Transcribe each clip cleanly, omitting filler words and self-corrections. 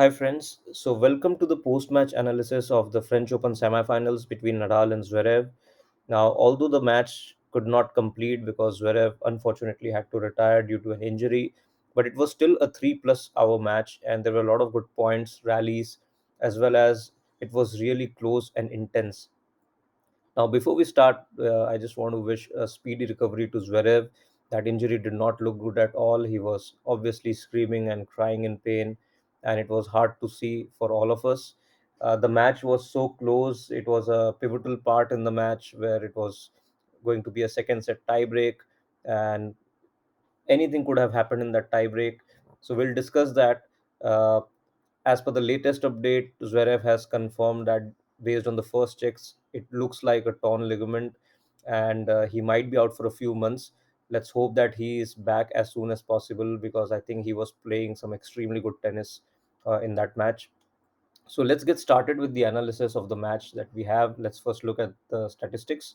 Hi, friends. So, welcome to the post match analysis of the French Open semifinals between Nadal and Zverev. Now, although the match could not complete because Zverev unfortunately had to retire due to an injury, but it was still a 3 plus hour match, and there were a lot of good points, rallies, as well as it was really close and intense. Now, before we start, I just want to wish a speedy recovery to Zverev. That injury did not look good at all. He was obviously screaming and crying in pain, and it was hard to see for all of us. The match was so close. It was a pivotal part in the match where it was going to be a second set tiebreak, and anything could have happened in that tiebreak. So we'll discuss that. Uh, as per the latest update, Zverev has confirmed that based on the first checks, it looks like a torn ligament, and he might be out for a few months. Let's hope that he is back as soon as possible because I think he was playing some extremely good tennis in that match. So let's get started with the analysis of the match that we have. Let's first look at the statistics.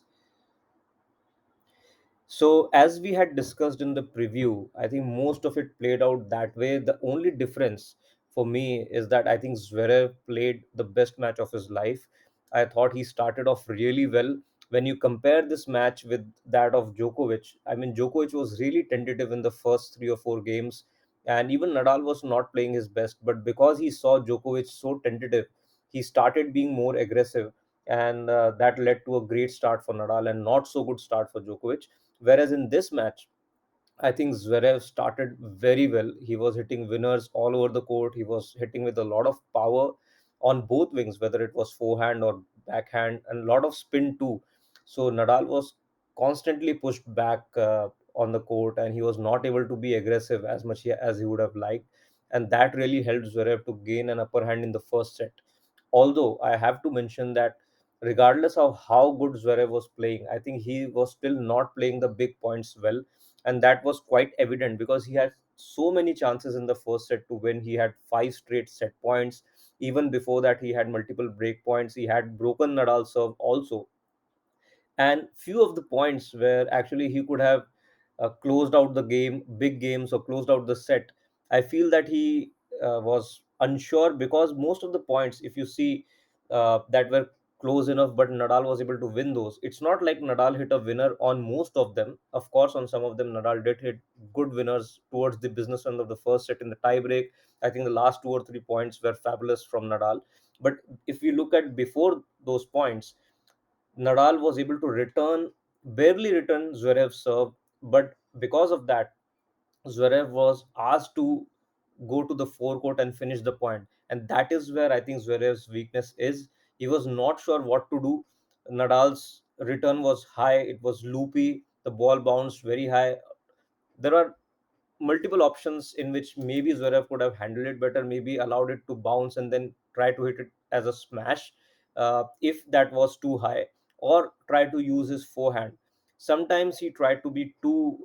So, as we had discussed in the preview, I think most of it played out that way. The only difference for me is that I think Zverev played the best match of his life. I thought he started off really well. When you compare this match with that of Djokovic, I mean, Djokovic was really tentative in the first 3 or 4 games, and even Nadal was not playing his best. But because he saw Djokovic so tentative, he started being more aggressive, and that led to a great start for Nadal and not so good start for Djokovic. Whereas in this match, I think Zverev started very well. He was hitting winners all over the court. He was hitting with a lot of power on both wings, whether it was forehand or backhand, and a lot of spin too. So Nadal was constantly pushed back on the court, and he was not able to be aggressive as much as he would have liked. And that really helped Zverev to gain an upper hand in the first set. Although I have to mention that regardless of how good Zverev was playing, I think he was still not playing the big points well, and that was quite evident because he had so many chances in the first set to win. He had 5 straight set points. Even before that, he had multiple break points. He had broken Nadal serve also, and few of the points where actually he could have closed out the game, big games, or closed out the set. I feel that he was unsure because most of the points, if you see, that were close enough, but Nadal was able to win those. It's not like Nadal hit a winner on most of them. Of course, on some of them, Nadal did hit good winners towards the business end of the first set in the tiebreak. I think the last 2 or 3 points were fabulous from Nadal. But if you look at before those points, Nadal was able to barely return Zverev's serve, but because of that, Zverev was asked to go to the forecourt and finish the point. And that is where I think Zverev's weakness is. He was not sure what to do. Nadal's return was high, it was loopy, the ball bounced very high. There are multiple options in which maybe Zverev could have handled it better, maybe allowed it to bounce and then try to hit it as a smash if that was too high, or try to use his forehand. Sometimes he tried to be too,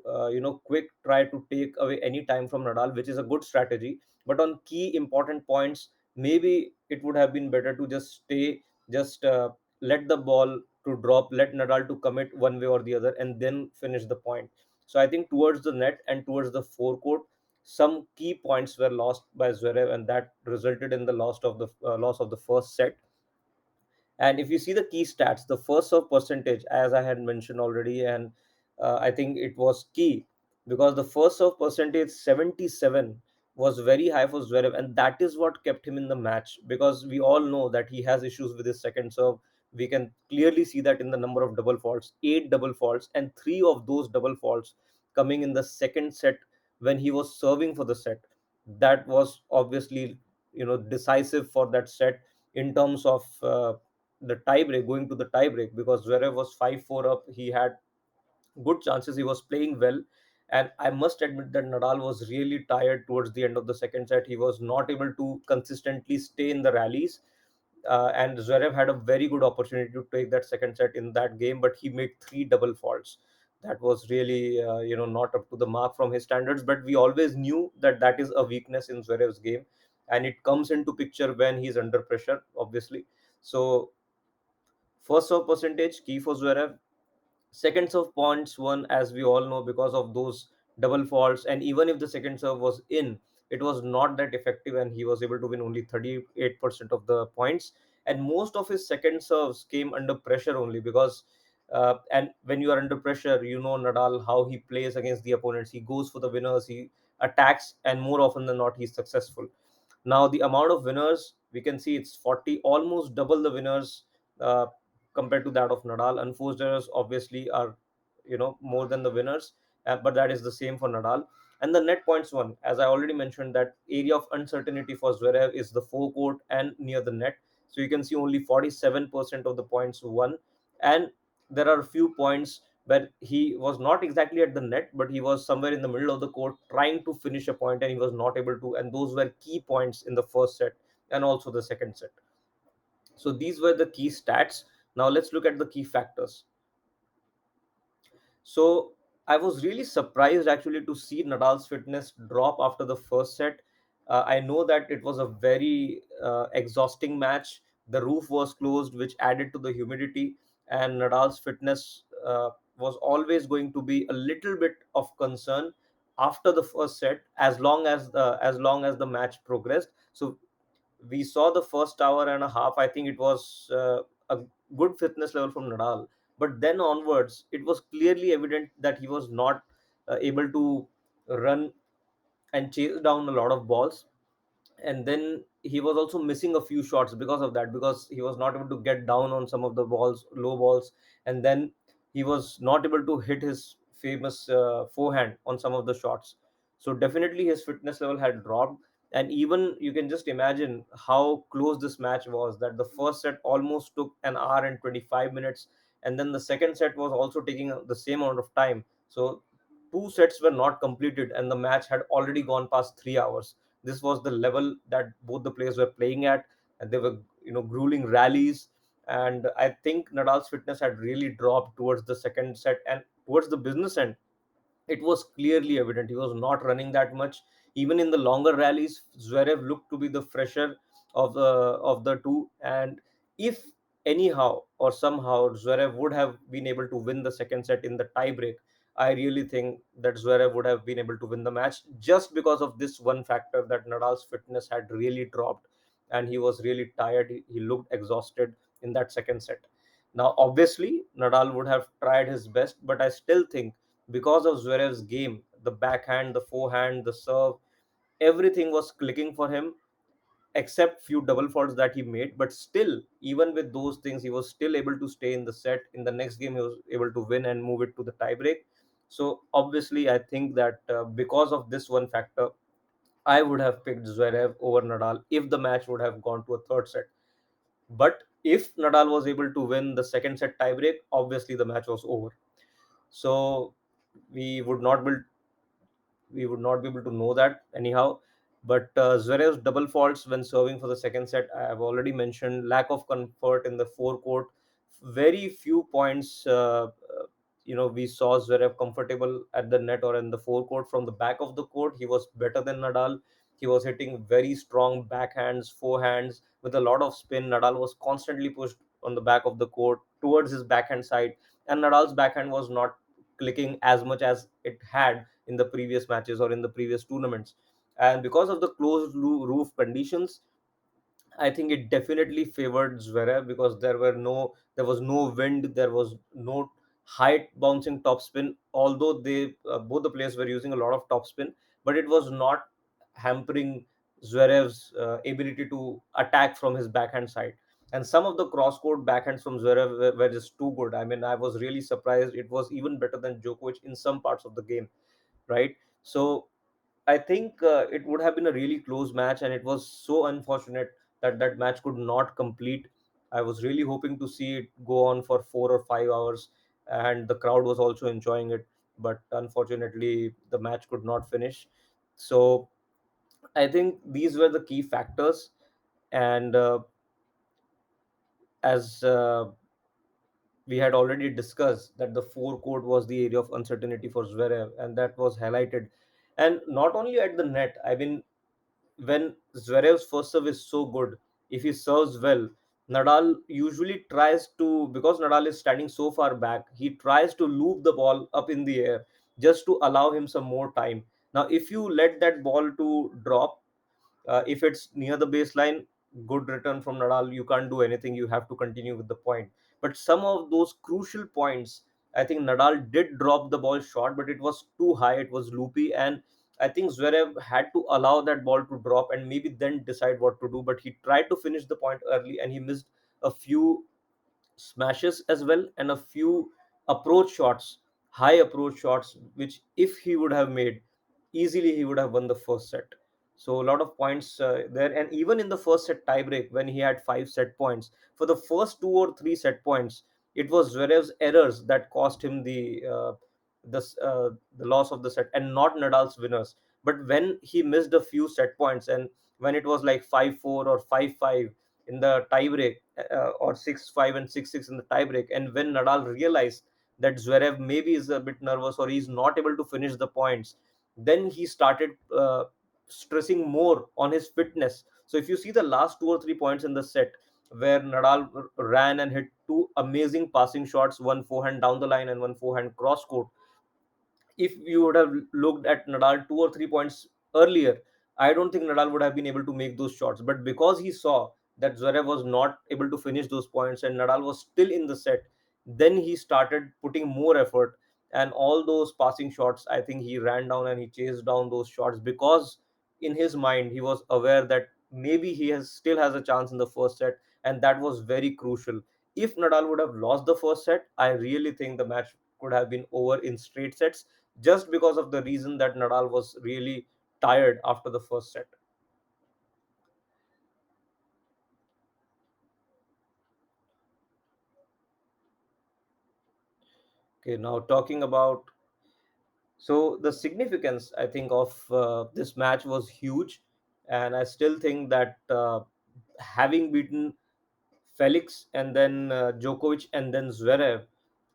quick, try to take away any time from Nadal, which is a good strategy. But on key important points, maybe it would have been better to just stay, just let the ball to drop, let Nadal to commit one way or the other, and then finish the point. So I think towards the net and towards the forecourt, some key points were lost by Zverev, and that resulted in the loss of the first set. And if you see the key stats, the first serve percentage, as I had mentioned already, and I think it was key because the first serve percentage 77 was very high for Zverev, and that is what kept him in the match because we all know that he has issues with his second serve. We can clearly see that in the number of double faults, 8 double faults, and 3 of those double faults coming in the second set when he was serving for the set. That was obviously, decisive for that set in terms of the tiebreak, going to the tiebreak, because Zverev was 5-4 up. He had good chances. He was playing well. And I must admit that Nadal was really tired towards the end of the second set. He was not able to consistently stay in the rallies. And Zverev had a very good opportunity to take that second set in that game, but he made 3 double faults. That was really, not up to the mark from his standards. But we always knew that that is a weakness in Zverev's game, and it comes into picture when he's under pressure, obviously. So first serve percentage key for Zverev. Second serve points won, as we all know, because of those double faults. And even if the second serve was in, it was not that effective, and he was able to win only 38% of the points. And most of his second serves came under pressure only, because and when you are under pressure, you know Nadal, how he plays against the opponents. He goes for the winners, he attacks, and more often than not he's successful. Now the amount of winners, we can see it's 40, almost double the winners uh, compared to that of Nadal. Unforced errors obviously are, more than the winners, but that is the same for Nadal. And the net points won, as I already mentioned, that area of uncertainty for Zverev is the forecourt and near the net. So you can see only 47% of the points won, and there are a few points where he was not exactly at the net, but he was somewhere in the middle of the court trying to finish a point, and he was not able to. And those were key points in the first set and also the second set. So these were the key stats. Now let's look at the key factors. So I was really surprised actually to see Nadal's fitness drop after the first set. I know that it was a very exhausting match. The roof was closed, which added to the humidity, and Nadal's fitness was always going to be a little bit of concern after the first set, as long as the match progressed. So we saw the first hour and a half, I think it was a good fitness level from Nadal. But then onwards, it was clearly evident that he was not able to run and chase down a lot of balls. And then he was also missing a few shots because of that, because he was not able to get down on some of the balls, low balls. And then he was not able to hit his famous forehand on some of the shots. So definitely his fitness level had dropped. And even you can just imagine how close this match was, that the first set almost took an hour and 25 minutes, and then the second set was also taking the same amount of time. So two sets were not completed and the match had already gone past 3 hours. This was the level that both the players were playing at, and they were, grueling rallies. And I think Nadal's fitness had really dropped towards the second set, and towards the business end it was clearly evident he was not running that much. Even in the longer rallies, Zverev looked to be the fresher of the two. And if anyhow or somehow Zverev would have been able to win the second set in the tiebreak, I really think that Zverev would have been able to win the match, just because of this one factor, that Nadal's fitness had really dropped and he was really tired. He looked exhausted in that second set. Now, obviously, Nadal would have tried his best, but I still think because of Zverev's game, the backhand, the forehand, the serve, everything was clicking for him, except few double faults that he made. But still, even with those things, he was still able to stay in the set. In the next game, he was able to win and move it to the tiebreak. So obviously, I think that because of this one factor, I would have picked Zverev over Nadal if the match would have gone to a third set. But if Nadal was able to win the second set tiebreak, obviously the match was over. So we would not be we would not be able to know that anyhow. But Zverev's double faults when serving for the second set, I have already mentioned. Lack of comfort in the forecourt, very few points. We saw Zverev comfortable at the net or in the forecourt. From the back of the court, he was better than Nadal. He was hitting very strong backhands, forehands with a lot of spin. Nadal was constantly pushed on the back of the court towards his backhand side, and Nadal's backhand was not clicking as much as it had in the previous matches or in the previous tournaments. And because of the closed roof conditions, I think it definitely favored Zverev, because there was no wind, there was no height bouncing topspin. Although they both the players were using a lot of topspin, but it was not hampering Zverev's ability to attack from his backhand side. And some of the cross-court backhands from Zverev were just too good. I mean, I was really surprised. It was even better than Djokovic in some parts of the game, right? So I think it would have been a really close match, and it was so unfortunate that that match could not complete. I was really hoping to see it go on for 4 or 5 hours, and the crowd was also enjoying it. But unfortunately, the match could not finish. So I think these were the key factors. And as we had already discussed, that the forecourt was the area of uncertainty for Zverev, and that was highlighted. And not only at the net, I mean, when Zverev's first serve is so good, if he serves well, Nadal usually tries to, because Nadal is standing so far back, he tries to loop the ball up in the air just to allow him some more time. Now if you let that ball to drop, if it's near the baseline, good return from Nadal. You can't do anything. You have to continue with the point. But some of those crucial points, I think Nadal did drop the ball short, but it was too high. It was loopy, and I think Zverev had to allow that ball to drop and maybe then decide what to do. But he tried to finish the point early, and he missed a few smashes as well and a few approach shots, high approach shots, which if he would have made easily, he would have won the first set. So a lot of points there, and even in the first set tiebreak when he had 5 set points, for the first 2 or 3 set points, it was Zverev's errors that cost him the loss of the set, and not Nadal's winners. But when he missed a few set points, and when it was like 5-4 or 5-5 in the tiebreak, or 6-5 and 6-6 in the tiebreak, and when Nadal realized that Zverev maybe is a bit nervous or he's not able to finish the points, then he started stressing more on his fitness. So if you see the last 2 or 3 points in the set, where Nadal ran and hit two amazing passing shots, one forehand down the line and one forehand cross court, if you would have looked at Nadal 2 or 3 points earlier, I don't think Nadal would have been able to make those shots. But because he saw that Zverev was not able to finish those points and Nadal was still in the set, then he started putting more effort, and all those passing shots, I think he ran down and he chased down those shots, because in his mind he was aware that maybe he has still has a chance in the first set, and that was very crucial. If Nadal would have lost the first set, I really think the match could have been over in straight sets, just because of the reason that Nadal was really tired after the first set. Okay, now talking about, so the significance, I think, of this match was huge, and I still think that having beaten Felix and then Djokovic and then Zverev,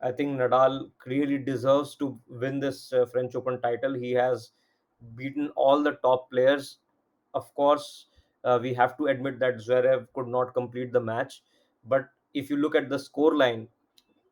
I think Nadal really deserves to win this French Open title. He has beaten all the top players. Of course, we have to admit that Zverev could not complete the match, but if you look at the score line,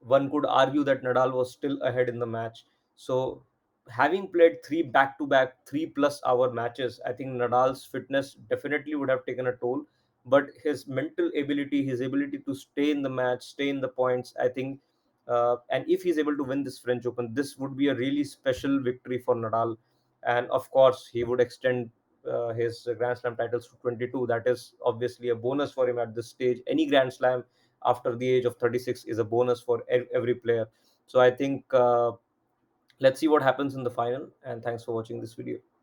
one could argue that Nadal was still ahead in the match. So, having played three back to back 3+ hour matches, I think Nadal's fitness definitely would have taken a toll. But his mental ability, his ability to stay in the match, stay in the points, I think, and if he's able to win this French Open, this would be a really special victory for Nadal. And of course, he would extend his Grand Slam titles to 22. That is obviously a bonus for him at this stage. Any Grand Slam after the age of 36 is a bonus for every player. So I think let's see what happens in the final. And thanks for watching this video.